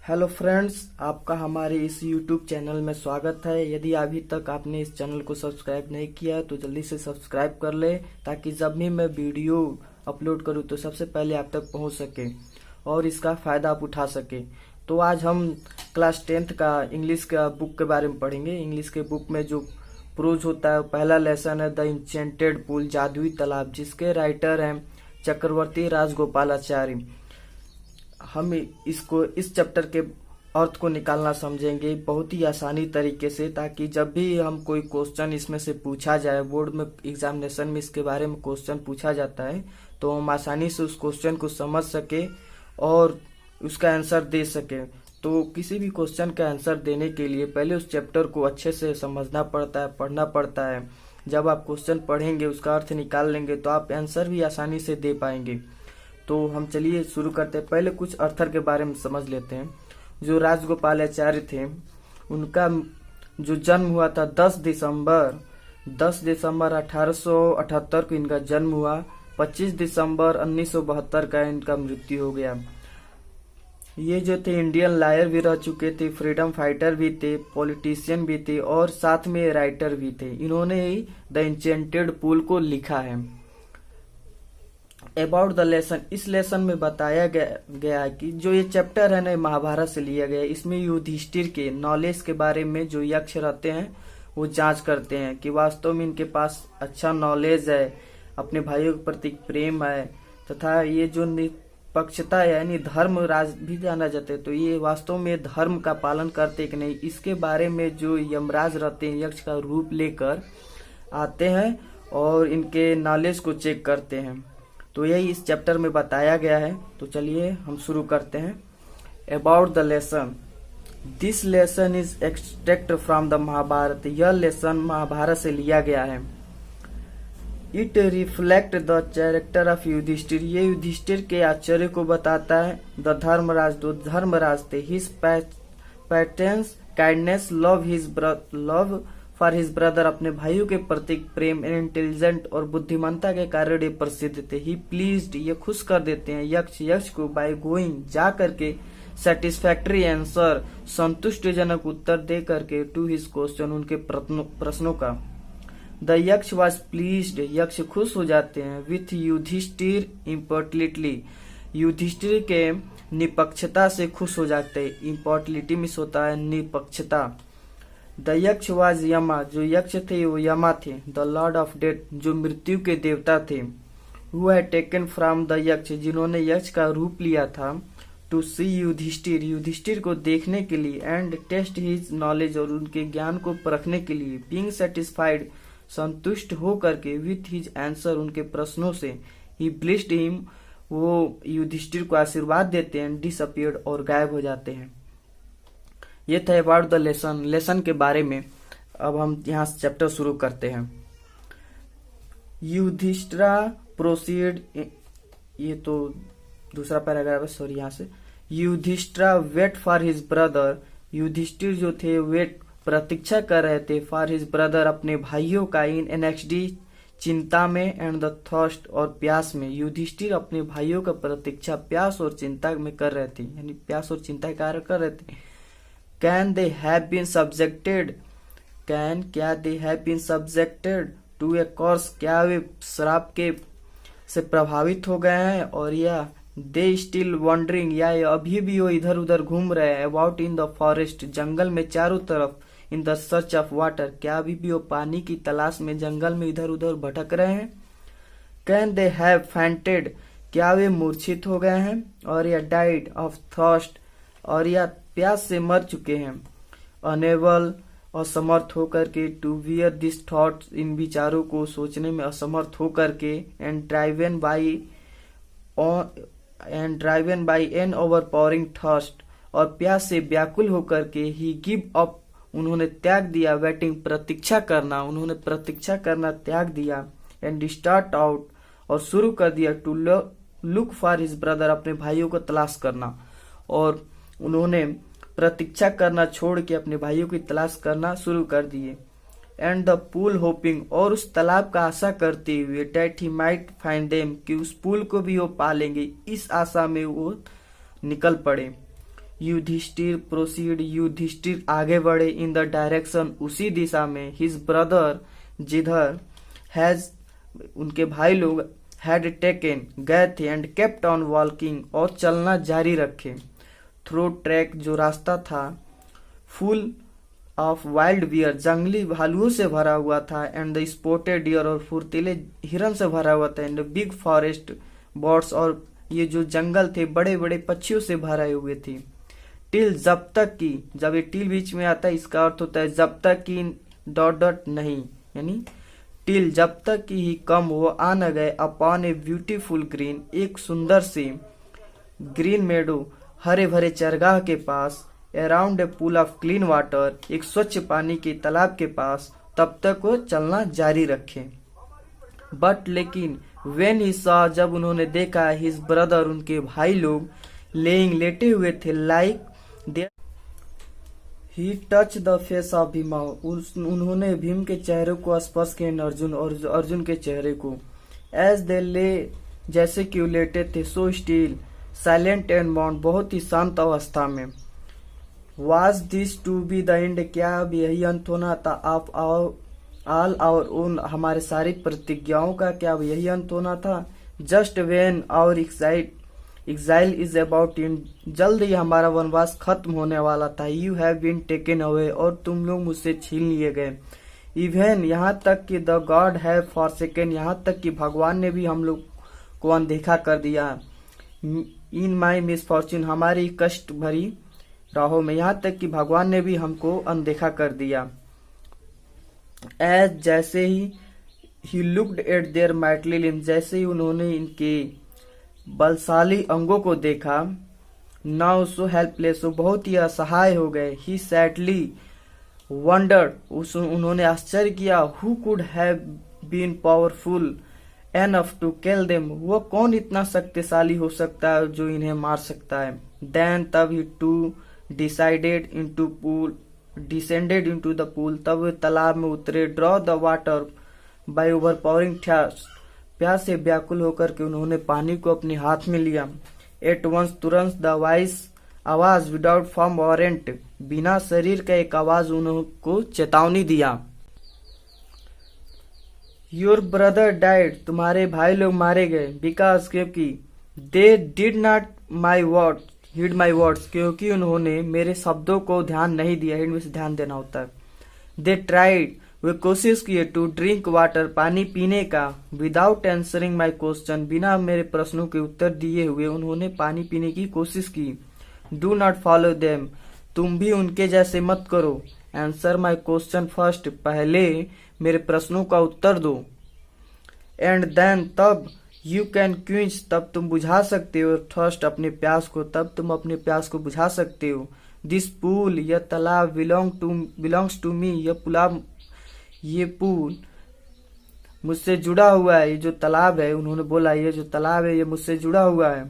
Hello friends, आपका हमारे इस यूट्यूब चैनल में स्वागत है। यदि अभी तक आपने इस चैनल को सब्सक्राइब नहीं किया तो जल्दी से सब्सक्राइब कर ले, ताकि जब भी मैं वीडियो अपलोड करूं तो सबसे पहले आप तक पहुंच सके और इसका फ़ायदा आप उठा सके। तो आज हम क्लास 10th का इंग्लिश का बुक के बारे में पढ़ेंगे। इंग्लिश के बुक में जो प्रोज होता है, पहला लेसन है द इंचेंटेड पूल, जादुई तालाब, जिसके राइटर हैं चक्रवर्ती राजगोपालाचारी। हम इस चैप्टर के अर्थ को निकालना समझेंगे बहुत ही आसानी तरीके से, ताकि जब भी हम कोई क्वेश्चन इसमें से पूछा जाए, बोर्ड में एग्जामिनेशन में इसके बारे में क्वेश्चन पूछा जाता है, तो हम आसानी से उस क्वेश्चन को समझ सके और उसका आंसर दे सके। तो किसी भी क्वेश्चन का आंसर देने के लिए पहले उस चैप्टर को अच्छे से समझना पड़ता है, पढ़ना पड़ता है। जब आप क्वेश्चन पढ़ेंगे, उसका अर्थ निकाल लेंगे, तो आप आंसर भी आसानी से दे पाएंगे। तो हम चलिए शुरू करते हैं। पहले कुछ अर्थर के बारे में समझ लेते हैं। जो राजगोपालाचार्य थे, उनका जो जन्म हुआ था 10 दिसंबर 1878 को इनका जन्म हुआ। 25 दिसंबर 1972 का इनका मृत्यु हो गया। ये जो थे इंडियन लॉयर भी रह चुके थे, फ्रीडम फाइटर भी थे, पॉलिटिशियन भी थे और साथ में राइटर भी थे। इन्होंने ही द इंचेंटेड पूल को लिखा है। अबाउट द लेसन, इस लेसन में बताया गया है कि जो ये चैप्टर है ना, महाभारत से लिया गया है। इसमें युधिष्ठिर के नॉलेज के बारे में जो यक्ष रहते हैं वो जांच करते हैं कि वास्तव में इनके पास अच्छा नॉलेज है, अपने भाइयों के प्रति प्रेम है, तथा ये जो निष्पक्षता यानी धर्म राज भी जाना जाता है, तो ये वास्तव में धर्म का पालन करते कि नहीं, इसके बारे में जो यमराज रहते हैं यक्ष का रूप लेकर आते हैं और इनके नॉलेज को चेक करते हैं। तो यही इस चैप्टर में बताया गया है। तो चलिए हम शुरू करते हैं। About the lesson, this lesson is extract from the Mahabharata, यह लेसन महाभारत से लिया गया है। It reflect the character of Yudhishthira, ये युधिष्ठिर के आचर्य को बताता है। द धर्मराज, दो धर्मराज थे। His patterns kindness, love for his brother, अपने भाइयों के प्रति प्रेम, इंटेलिजेंट और बुद्धिमत्ता के कारण ये प्रसिद्ध थे। ही प्लीज्ड, ये खुश कर देते हैं यक्ष को, बाय गोइंग, जा करके, सेटिस्फैक्टरी आंसर, संतुष्टिजनक उत्तर दे करके, टू हिज क्वेश्चन, उनके प्रश्नों का। द यक्ष वॉज प्लीज्ड, यक्ष खुश हो जाते हैं। विथ युधिष्ठिर इम्पोर्टलिटली, युधिष्ठिर के निपक्षता से खुश हो जाते हैं। इम्पोर्टलिटी मिस होता है निपक्षता। द यक्ष वाज यमा, जो यक्ष थे वो यमा थे। द लॉर्ड ऑफ डेथ, जो मृत्यु के देवता थे। Who had taken from the यक्ष, जिन्होंने यक्ष का रूप लिया था। टू सी युधिष्ठिर, युधिष्ठिर को देखने के लिए। एंड टेस्ट हिज नॉलेज, और उनके ज्ञान को परखने के लिए। बीइंग सेटिस्फाइड, संतुष्ट हो करके। विथ हिज आंसर, उनके प्रश्नों से। ही ब्लेस्ड हिम, वो युधिष्ठिर को आशीर्वाद देते हैं। डिसअपियर्ड, और गायब हो जाते हैं। ये था अबाउट द लेसन, लेसन के बारे में। अब हम यहाँ से चैप्टर शुरू करते हैं। युधिष्ठिरा प्रोसीड, ये तो दूसरा पैराग्राफ है, सॉरी, यहाँ से। Yudhishthira wait for his brother, Yudhishthir जो थे वेट, प्रतीक्षा कर रहे थे। फॉर हिज ब्रदर, अपने भाइयों का। इन एनएक्सडी, चिंता में। एंड द थर्स्ट, और प्यास में। युधिष्ठिर अपने भाइयों का प्रतीक्षा प्यास और चिंता में कर रहे थे, यानी प्यास और चिंता का कार्य कर रहे थे। Can they have been subjected? क्या they have been subjected to a curse? क्या वे श्राप के से प्रभावित हो गए हैं? और या they still wandering, या अभी भी वो इधर उधर घूम रहे हैं। About in the forest, जंगल में चारों तरफ। In the search of water, क्या अभी भी वो पानी की तलाश में जंगल में इधर उधर भटक रहे हैं। Can they have fainted? क्या वे मूर्छित हो गए हैं। और या died of thirst, और या प्यास से मर चुके हैं। अनेबल, असमर्थ होकर के। टू वियर दिस थॉट्स, इन विचारों को सोचने में असमर्थ होकर के। And driven by an overpowering thirst, और प्यास से व्याकुल होकर के। ही गिव अप, उन्होंने त्याग दिया। वेटिंग, प्रतीक्षा करना, उन्होंने प्रतीक्षा करना त्याग दिया। एंड स्टार्ट आउट, और शुरू कर दिया। To look for his brother, अपने भाइयों को तलाश करना। और उन्होंने प्रतीक्षा करना छोड़ के अपने भाइयों की तलाश करना शुरू कर दिए। एंड द पूल होपिंग, और उस तालाब का आशा करते हुए। That he might find them, कि उस पूल को भी वो पालेंगे, इस आशा में वो निकल पड़े। युधिष्ठिर प्रोसीड, युधिष्ठिर आगे बढ़े इन द डायरेक्शन, उसी दिशा में। हिज ब्रदर जिधर, हैज उनके भाई लोग, हैड टेकन गए थे, एंड केप्ट ऑन वॉकिंग और चलना जारी रखे, थ्रू ट्रैक जो रास्ता था, फुल ऑफ वाइल्ड बियर जंगली भालुओं से भरा हुआ था, एंड द स्पॉटेड डियर और फुर्तीले हिरन से भरा हुआ था, एंड बिग फॉरेस्ट बर्ड्स और ये जो जंगल थे बड़े बड़े पक्षियों से भरे हुए थे। टिल जब तक की, जब ये टिल बीच में आता है इसका अर्थ होता है जब तक की डॉट डॉट नहीं, यानी टिल जब तक की ही कम वो आ न गए अपॉन ए ब्यूटीफुल ग्रीन, एक सुंदर सी ग्रीन मेडो हरे भरे चरगाह के पास, around a pool of clean water, एक स्वच्छ पानी के तालाब के पास, तब तक वो चलना जारी रखे। बट लेकिन वेन ही सॉ, जब उन्होंने देखा, हिज ब्रदर उनके भाई लोग, लेइंग लेटे हुए थे, like they, he touch the face of Bhima, उन्होंने भीम के चेहरे को स्पर्श किया, अर्जुन और अर्जुन के चेहरे को, एज दे ले, जैसे कि वो लेटे थे, so still silent and bound, बहुत ही शांत अवस्था में। Was this to be the end, क्या अब यही अंत होना था, ऑफ ऑल आवर ओन, हमारे सारी प्रतिज्ञाओं का क्या अब यही अंत होना था। Just when our exile is about in, जल्द ही हमारा वनवास खत्म होने वाला था। You have been taken away, और तुम लोग मुझसे छीन लिए गए। इवन यहाँ तक कि द गॉड हैव फॉरसेकन, यहाँ तक कि भगवान ने भी हम लोग को अनदेखा कर दिया। इन माई मिसफॉर्चून, हमारी कष्ट भरी राहों में, यहाँ तक कि भगवान ने भी हमको अनदेखा कर दिया। एज, जैसे he looked at there mightily limbs, जैसे ही उन्होंने इनके बलशाली अंगों को देखा, नाउ सो हेल्पलेस, वो बहुत ही असहाय हो गए। ही सैडली वंडर्ड, उन्होंने आश्चर्य किया, who could have been powerful enough to kill them, वो कौन इतना शक्तिशाली हो सकता है जो इन्हें मार सकता है। देन, तब ही to decided into pool, descended into the pool, तब वे तालाब में उतरे। Draw the water by overpowering thirst, प्यास से व्याकुल होकर के उन्होंने पानी को अपने हाथ में लिया। एट वंस, तुरंत, द वॉइस, आवाज, विदाउट फॉर्म वारंट, बिना शरीर का एक आवाज उनको चेतावनी दिया। योर ब्रदर डाइड, तुम्हारे भाई लोग मारे गए। बिकॉज, क्योंकि, they did not my word, heed my words, क्योंकि उन्होंने मेरे शब्दों को ध्यान नहीं दिया। हीड में से ध्यान देना होता है। दे ट्राइड, वे कोशिश किए, टू ड्रिंक वाटर, पानी पीने का, विदाउट आंसरिंग माई क्वेश्चन, बिना मेरे प्रश्नों के उत्तर दिए हुए उन्होंने पानी पीने की कोशिश की। डू नॉट फॉलो देम, तुम भी उनके जैसे मत करो। आंसर माई क्वेश्चन फर्स्ट, पहले मेरे प्रश्नों का उत्तर दो। एंड देन, तब, यू कैन क्विंच, तब तुम बुझा सकते हो, थर्स्ट, अपने प्यास को, तब तुम अपने प्यास को बुझा सकते हो। दिस पूल, यह तालाब, बिलोंग्स टू मी, ये पूल मुझसे जुड़ा हुआ है। ये जो तालाब है, उन्होंने बोला, ये जो तालाब है ये मुझसे जुड़ा हुआ है।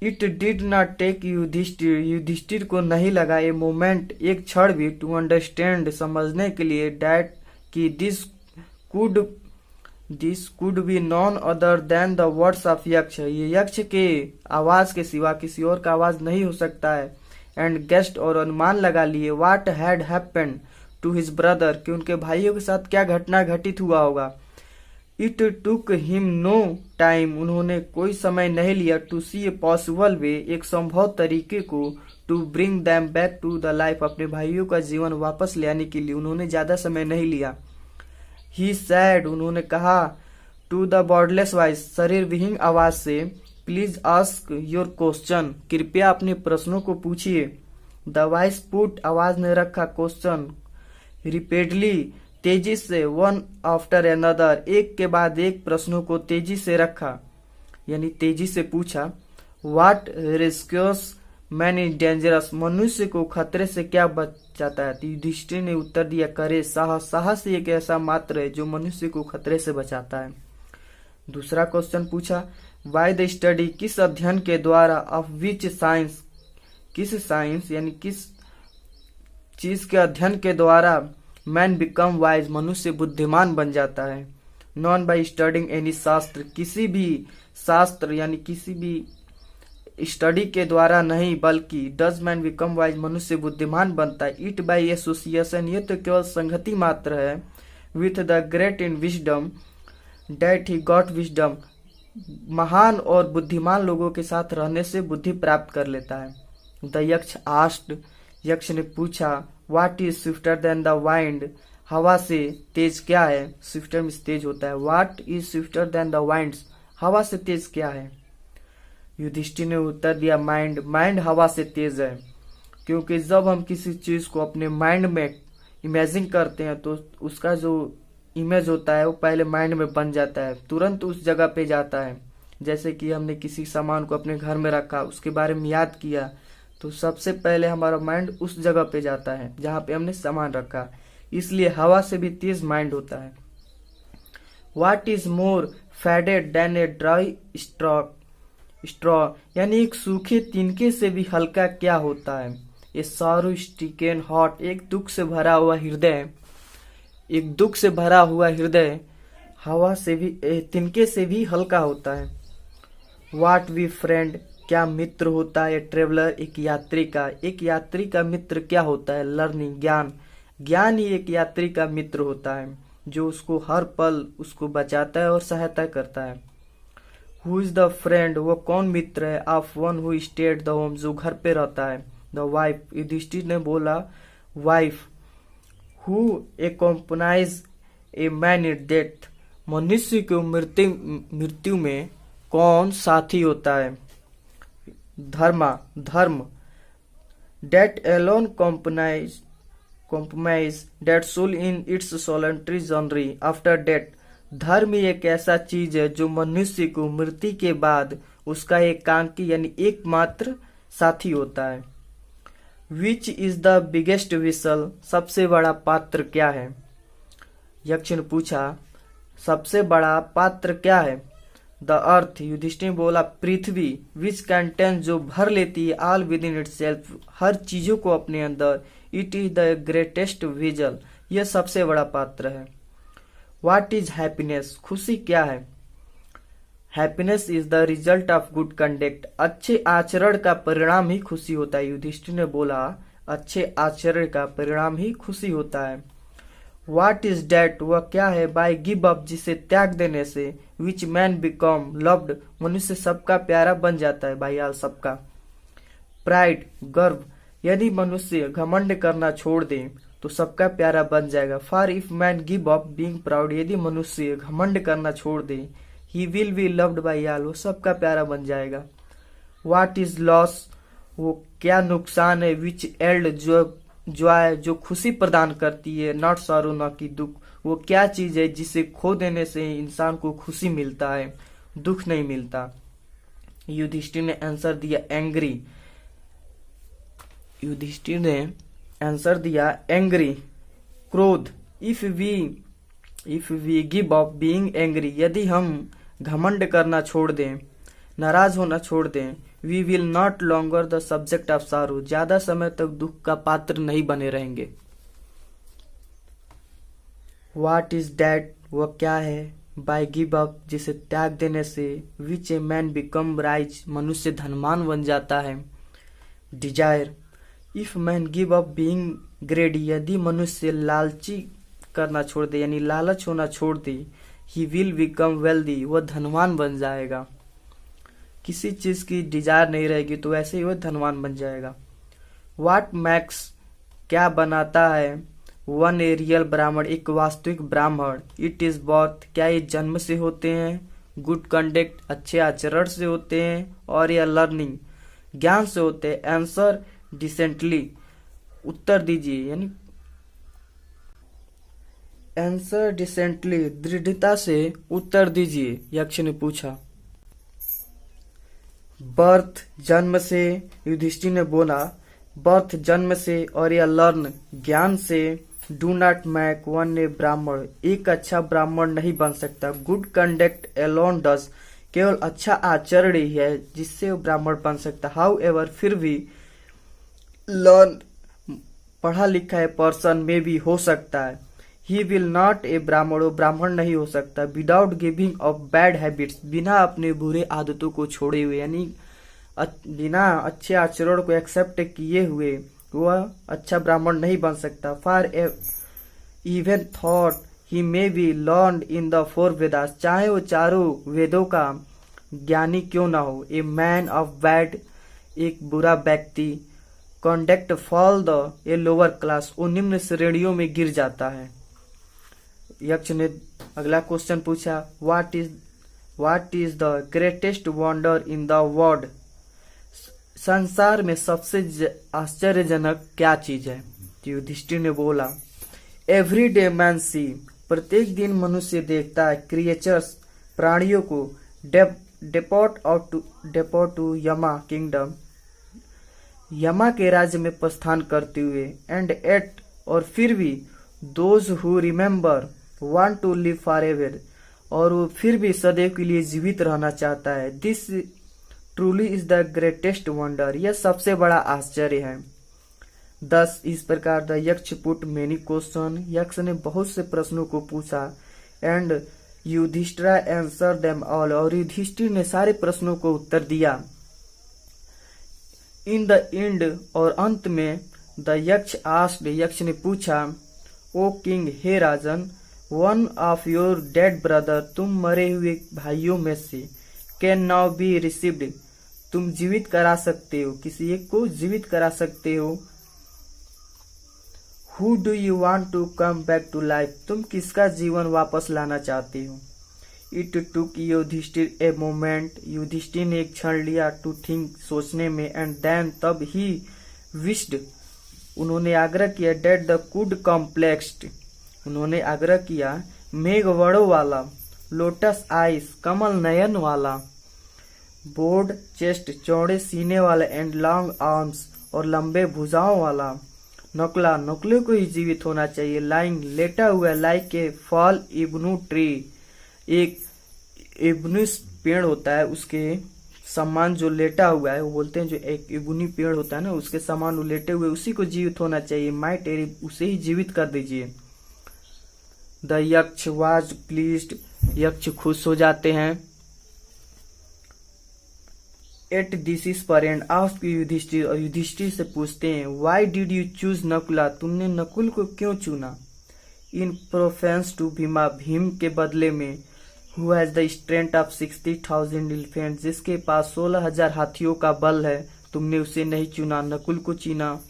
It did not take Yudhishthira, Yudhishthira को नहीं लगा ए मोमेंट, एक क्षण भी, टू अंडरस्टैंड, समझने के लिए, डैट कि this could be none other than the words of यक्ष, ये यक्ष के आवाज के सिवा किसी और का आवाज नहीं हो सकता है। एंड गेस्ट, और अनुमान लगा लिए, what had happened to his brother, कि उनके भाइयों के साथ क्या घटना घटित हुआ होगा। It took him no time, उन्होंने कोई समय नहीं लिया, to C a possible way, एक संभव तरीके को, to bring them back to the life, अपने भाइयों का जीवन वापस ले आने के लिए उन्होंने ज्यादा समय नहीं लिया। ही सैड, उन्होंने कहा, टू द बॉडलेस वॉइस, शरीर विहीन आवाज से, प्लीज आस्क योर क्वेश्चन, कृपया अपने प्रश्नों को पूछिए। द वॉइस पुट, आवाज ने रखा, क्वेश्चन रिपीटली, तेजी से, वन आफ्टर अनदर, एक के बाद एक प्रश्नों को तेजी से रखा, यानी तेजी से पूछा। व्हाट रिस्क्यूस मैन इज डेंजरस, मनुष्य को खतरे से क्या बचाता है। युधिष्ठिर ने उत्तर दिया, करे साहस, साहस एक ऐसा मात्र है जो मनुष्य को खतरे से बचाता है। दूसरा क्वेश्चन पूछा, बाय द स्टडी, किस अध्ययन के द्वारा, ऑफ विच साइंस, किस साइंस यानी किस चीज के अध्ययन के द्वारा, मैन बिकम वाइज, मनुष्य बुद्धिमान बन जाता है। नॉन बाय स्टडिंग एनी शास्त्र, किसी भी शास्त्र यानी किसी भी स्टडी के द्वारा नहीं बल्कि डज मैन बिकम वाइज, मनुष्य बुद्धिमान बनता है। इट बाई एसोसिएशन, ये तो केवल संगति मात्र है। With the great in wisdom that he got wisdom, महान और बुद्धिमान लोगों के साथ रहने से बुद्धि प्राप्त कर लेता है। द यक्ष आस्क्ड, यक्ष ने पूछा, what is swifter than the wind, हवा से तेज क्या है। स्विफ्टर में तेज होता है। What is swifter than the winds, हवा से तेज क्या है। युधिष्ठिर ने उत्तर दिया, माइंड, माइंड हवा से तेज है, क्योंकि जब हम किसी चीज को अपने माइंड में इमेजिन करते हैं तो उसका जो इमेज होता है वो पहले माइंड में बन जाता है, तुरंत उस जगह पे जाता है। जैसे कि हमने किसी सामान को अपने घर में रखा, उसके बारे में याद किया, तो सबसे पहले हमारा माइंड उस जगह पे जाता है जहाँ पे हमने सामान रखा। इसलिए हवा से भी तेज माइंड होता है। What is more faded than a dry straw, यानी एक सूखे तिनके से भी हल्का क्या होता है। ए सॉरो स्टिकन हॉट, एक दुख से भरा हुआ हृदय, एक दुख से भरा हुआ हृदय हवा से भी तिनके से भी हल्का होता है। व्हाट वी फ्रेंड, क्या मित्र होता है। ट्रेवलर, एक यात्री का मित्र क्या होता है। लर्निंग, ज्ञान, ज्ञान ही एक यात्री का मित्र होता है जो उसको हर पल उसको बचाता है और सहायता करता है। हु इज द फ्रेंड, वो कौन मित्र है। Of one who stayed the home, जो घर पे रहता है। द वाइफ, युधिष्ठिर ने बोला wife. Who accompany a man in death, मनुष्य को मृत्यु में कौन साथी होता है। धर्म, that alone compromise that soul in its solitary journey after death, धर्म एक ऐसा चीज है जो मनुष्य को मृत्यु के बाद उसका एकांकी यानी एकमात्र साथी होता है। Which is the biggest whistle, सबसे बड़ा पात्र क्या है। यक्ष ने पूछा, सबसे बड़ा पात्र क्या है। द अर्थ, युधिष्ठिर बोला पृथ्वी। विच कंटेन, जो भर लेती है ऑल विद इन इटसेल्फ, हर चीजों को अपने अंदर। It is the greatest vigil, यह सबसे बड़ा पात्र है। व्हाट इज हैप्पीनेस, खुशी क्या है। Happiness is the result of good conduct, अच्छे आचरण का परिणाम ही खुशी होता है। युधिष्ठिर ने बोला अच्छे आचरण का परिणाम ही खुशी होता है। व्हाट इज डेट, वह क्या है। बाय गिव अप, जिसे त्याग देने से। विच मैन बिकम लव्ड, मनुष्य सबका प्यारा बन जाता है, बाय ऑल सबका। प्राइड, गर्व, यदि मनुष्य घमंड करना छोड़ दे तो सबका प्यारा बन जाएगा। For if man give up being proud, यदि मनुष्य घमंड करना छोड़ दे, he will be loved by all, वो सबका प्यारा बन जाएगा। व्हाट इज लॉस, वो क्या नुकसान है। विच एल्ड, जो खुशी प्रदान करती है। नॉट सॉरो, न कि दुख, वो क्या चीज है जिसे खो देने से इंसान को खुशी मिलता है, दुख नहीं मिलता। युधिष्ठिर ने आंसर दिया एंग्री, युधिष्ठिर ने आंसर दिया एंग्री, क्रोध। If we give up being angry, यदि हम घमंड करना छोड़ दें, नाराज होना छोड़ दें। We will not longer the subject of sorrow, ज्यादा समय तक दुख का पात्र नहीं बने रहेंगे। व्हाट इज डैट, वह क्या है। बाय गिव अप, जिसे त्याग देने से। विच ए मैन बिकम राइच, मनुष्य धनवान बन जाता है। Desire, if man give up being greedy, यदि मनुष्य लालची करना छोड़ दे यानी लालच होना छोड़ दे। ही विल बिकम वेल्दी, वह धनवान बन जाएगा। किसी चीज की डिजायर नहीं रहेगी तो वैसे ही वह धनवान बन जाएगा। व्हाट मैक्स, क्या बनाता है। वन ए रियल ब्राह्मण, एक वास्तविक ब्राह्मण। इट इज बॉथ, क्या ये जन्म से होते हैं। गुड कंडक्ट, अच्छे आचरण से होते हैं। और या लर्निंग, ज्ञान से होते हैं। आंसर डिसेंटली, उत्तर दीजिए यानी आंसर डिसेंटली, दृढ़ता से उत्तर दीजिए, यक्ष ने पूछा। बर्थ, जन्म से। युधिष्ठिर ने बोला बर्थ, जन्म से। और या लर्न, ज्ञान से। डू नॉट मेक वन ए ब्राह्मण, एक अच्छा ब्राह्मण नहीं बन सकता। गुड कंडक्ट एलोन डज, केवल अच्छा आचरण ही है जिससे वो ब्राह्मण बन सकता। हाउ एवर, फिर भी। लर्न, पढ़ा लिखा है पर्सन में भी हो सकता है। ही विल नॉट ए ब्राह्मण, वो ब्राह्मण नहीं हो सकता। Without giving up bad habits, बिना अपने बुरे आदतों को छोड़े हुए यानी बिना अच्छे आचरण को एक्सेप्ट किए हुए वह अच्छा ब्राह्मण नहीं बन सकता। For even thought he may be learn in the four Vedas, चाहे वो चारों वेदों का ज्ञानी क्यों ना हो। ए मैन ऑफ बैड, एक बुरा व्यक्ति, conduct fall the a lower class, वो निम्न श्रेणियों में गिर जाता है। यक्ष ने अगला क्वेश्चन पूछा, what is the greatest wonder in the world, संसार में सबसे आश्चर्यजनक क्या चीज है। तो युधिष्ठिर ने बोला, एवरी डे मैन सी, प्रत्येक दिन मनुष्य देखता है, क्रिएचर्स, प्राणियों को, डेपोर्ट टू यमा किंगडम, यमा के राज्य में प्रस्थान करते हुए, एंड एट, और फिर भी, those who remember want to live forever, और वो फिर भी सदैव के लिए जीवित रहना चाहता है। This truly is the greatest wonder, यह सबसे बड़ा आश्चर्य है। 10 इस प्रकार द यक्ष पुट मेनी क्वेश्चन, यक्ष ने बहुत से प्रश्नों को पूछा, and Yudhishthira answer them all, और युधिष्ठिर ने सारे प्रश्नों को उत्तर दिया। इन द एंड, और अंत में, द यक्ष आस्क्ड, यक्ष ने पूछा, ओ किंग, हे राजन, one of your dead brother, तुम मरे हुए भाइयों में से, कैन नाउ बी रिसीव्ड, तुम जीवित करा सकते हो, किसी एक को जीवित करा सकते हो। Who do you want to come back to life, तुम किसका जीवन वापस लाना चाहते हो। It took Yudhishthira a moment, Yudhishthira ने एक क्षण लिया, टू थिंक, सोचने में, एंड देन, तब ही विश्ड, उन्होंने आग्रह किया, डेट द कुड कॉम्प्लेक्स्ड, उन्होंने आग्रह किया, मेघ वड़ों वाला, लोटस आइस, कमल नयन वाला, बोर्ड चेस्ट, चौड़े सीने वाला, एंड लॉन्ग आर्म्स, और लंबे भुजाओं वाला, नकुला, नकुले को ही जीवित होना चाहिए, लाइंग, लेटा हुआ, लाइक ए फॉल इब्नू ट्री, एक इब्नुस पेड़ होता है उसके समान जो लेटा हुआ है, वो बोलते हैं जो एक इब्नी पेड़ होता है ना, उसके समान वो लेटे हुए, उसी को जीवित होना चाहिए। माई टेरी, उसे ही जीवित कर दीजिए। द यक्ष वाज प्लीज्ड, यक्ष खुश हो जाते हैं। एट दिस इज पर एंड आस्क युधिष्ठिर, और युधिष्ठिर से पूछते हैं, why did you choose Nakula, तुमने नकुल को क्यों चुना। इन प्रोफेंस टू भीमा, भीम के बदले में, who has the strength of 60,000 elephant, जिसके पास 16,000 हाथियों का बल है, तुमने उसे नहीं चुना, नकुल को चुना।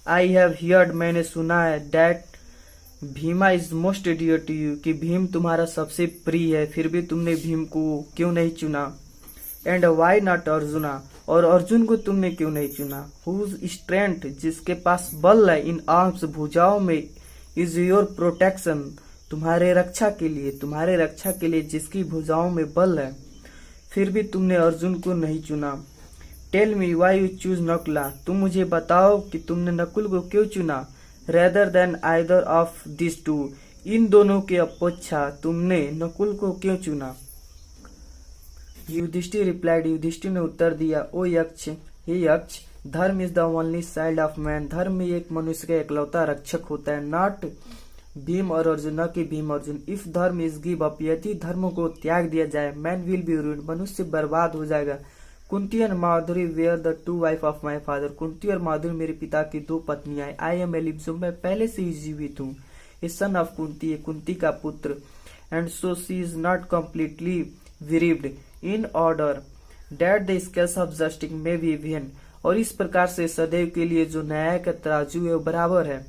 आई हैव हियर्ड, मैंने सुना है, that Bhima is most dear to you, कि भीम तुम्हारा सबसे प्रिय है, फिर भी तुमने भीम को क्यों नहीं चुना। एंड वाई नॉट अर्जुना, और अर्जुन को तुमने क्यों नहीं चुना। हुज स्ट्रेंथ, जिसके पास बल है, इन आर्म्स, भुजाओं में, इज योर प्रोटेक्शन, तुम्हारे रक्षा के लिए जिसकी भुजाओं में बल है, फिर भी तुमने अर्जुन को नहीं चुना। Tell me why you choose Nakula, तुम मुझे बताओ कि तुमने नकुल को क्यों चुना। Rather than either of this two, इन दोनों के अपेक्षा तुमने नकुल को क्यों चुना। युधिष्ठिर रिप्लाइड, युधिष्ठिर ने उत्तर दिया, ओ यक्ष, हे यक्ष, धर्म is the only child of man, धर्म में एक मनुष्य का इकलौता रक्षक होता है, नॉट भीम और अर्जुन, न कि भीम अर्जुन। इफ धर्म इज गिव अप, यदि धर्म को त्याग दिया जाए, मैन विल बी रूइंड, मनुष्य बर्बाद हो जाएगा। Kunti and Madhuri were the two wife of my father, Kunti और माधुरी मेरे पिता की 2 पत्नियां। आई एम एलिप्सो, मैं पहले से ही जीवित हूँ। A son of Kunti, Kunti का पुत्र। And so she is not completely bereaved in order that the scales of justice may be even, और इस प्रकार से सदैव के लिए जो न्याय का तराजू है वो बराबर है।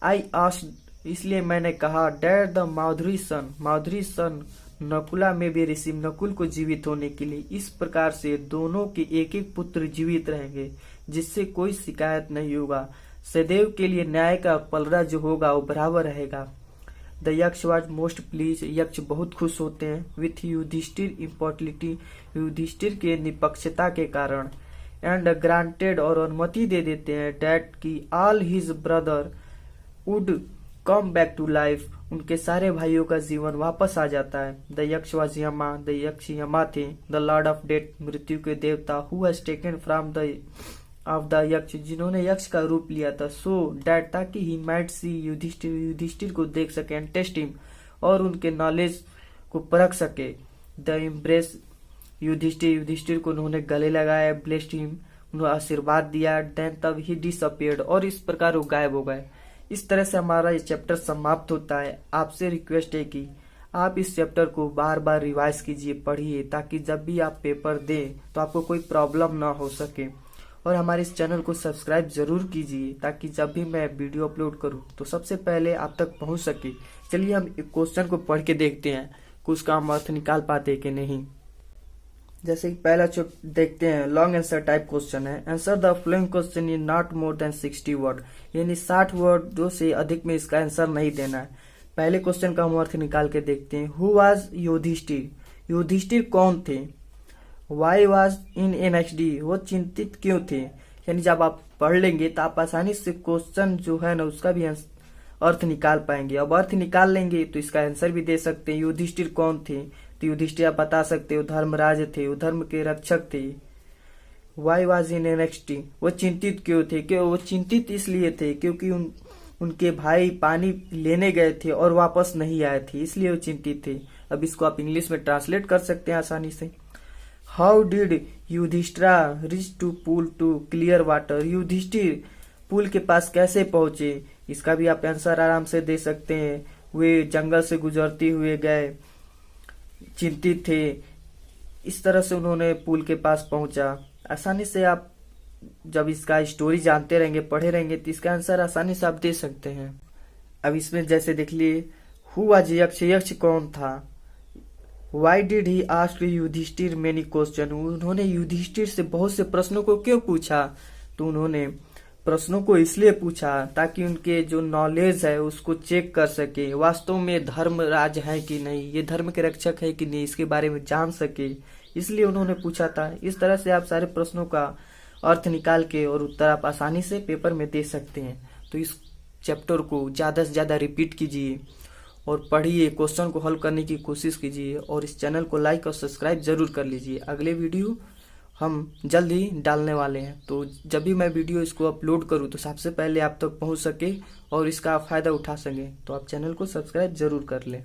आई आस्क्ड, इसलिए मैंने कहा, डेट द माधुरी सन नकुला में भी ऋषि, नकुल को जीवित होने के लिए। इस प्रकार से दोनों के एक एक पुत्र जीवित रहेंगे, जिससे कोई शिकायत नहीं होगा, सदैव के लिए न्याय का पलड़ा जो होगा वो बराबर रहेगा। द यक्ष वॉज मोस्ट प्लीज, यक्ष बहुत खुश होते हैं। विथ युधिष्ठिर इम्पोर्टलिटी, युधिष्ठिर के निपक्षता के कारण। एंड ग्रांटेड, और अनुमति दे देते हैं, डेट की all his brother would come back to life, उनके सारे भाइयों का जीवन वापस आ जाता है। द यक्ष वॉज यमा, द यक्ष यमा थे। द लॉर्ड ऑफ डेथ, मृत्यु के देवता। Who has taken from the of the यक्ष, जिन्होंने यक्ष का रूप लिया था। सो डैट, ताकि ही माइट सी युधिष्ठिर को देख सके, एंड टेस्ट हिम, और उनके नॉलेज को परख सके। द इम्प्रेस युधिष्ठिर को उन्होंने गले लगाया, ब्लेस्ड हिम, उन्हें आशीर्वाद दिया, देन तब ही डिसअपियर्ड, और इस प्रकार वो गायब हो गए। इस तरह से हमारा ये चैप्टर समाप्त होता है। आपसे रिक्वेस्ट है कि आप इस चैप्टर को बार बार रिवाइज कीजिए, पढ़िए, ताकि जब भी आप पेपर दें तो आपको कोई प्रॉब्लम ना हो सके। और हमारे इस चैनल को सब्सक्राइब जरूर कीजिए, ताकि जब भी मैं वीडियो अपलोड करूं तो सबसे पहले आप तक पहुंच सके। चलिए हम एक क्वेश्चन को पढ़ के देखते हैं कि उसका हम अर्थ निकाल पाते कि नहीं। जैसे कि पहला देखते हैं, लॉन्ग आंसर टाइप क्वेश्चन है। Answer the following question in not more than 60 word, यानी 60 वर्ड से अधिक में इसका आंसर नहीं देना है। पहले क्वेश्चन का हम अर्थ निकाल के देखते हैं। हु वाज युधिष्ठिर, युधिष्ठिर कौन थे। वाई वाज इन एनएक्सडी, वो चिंतित क्यों थे। यानी जब आप पढ़ लेंगे तो आप आसानी से क्वेश्चन जो है ना उसका भी अर्थ निकाल पाएंगे। अब अर्थ निकाल लेंगे तो इसका आंसर भी दे सकते हैं। युधिष्ठिर कौन थे, तो युधिष्ठिर आप बता सकते हो धर्मराज थे, वो धर्म के रक्षक थे। वाई वाज इन एनएक्सडी, वो चिंतित क्यों थे, क्यों वो चिंतित इसलिए थे क्योंकि उनके भाई पानी लेने गए थे और वापस नहीं आए थे, इसलिए वो चिंतित थे। अब इसको आप इंग्लिश में ट्रांसलेट कर सकते हैं आसानी से। How did Yudhishthira reach to pool to clear water, Yudhishthir pool के पास कैसे पहुंचे, इसका भी आप आंसर आराम से दे सकते हैं। वे जंगल से गुजरते हुए गए, चिंतित थे, इस तरह से उन्होंने पुल के पास पहुंचा। आसानी से आप जब इसका स्टोरी जानते रहेंगे, पढ़े रहेंगे, तो इसका आंसर आसानी से आप दे सकते हैं। अब इसमें जैसे देख लिए, हु वाज यक्ष, यक्ष कौन था। Why did he ask Yudhishthira many question, उन्होंने युधिष्ठिर से बहुत से प्रश्नों को क्यों पूछा, तो उन्होंने प्रश्नों को इसलिए पूछा ताकि उनके जो नॉलेज है उसको चेक कर सके, वास्तव में धर्मराज है कि नहीं, ये धर्म के रक्षक है कि नहीं, इसके बारे में जान सके, इसलिए उन्होंने पूछा था। इस तरह से आप सारे प्रश्नों का अर्थ निकाल के और उत्तर आप आसानी से पेपर में दे सकते हैं। तो इस चैप्टर को ज्यादा से ज्यादा रिपीट कीजिए और पढ़िए, क्वेश्चन को हल करने की कोशिश कीजिए, और इस चैनल को लाइक और सब्सक्राइब जरूर कर लीजिए। अगले वीडियो हम जल्द ही डालने वाले हैं, तो जब भी मैं वीडियो इसको अपलोड करूं तो सबसे पहले आप तक पहुंच सके और इसका फायदा उठा सके, तो आप चैनल को सब्सक्राइब जरूर कर लें।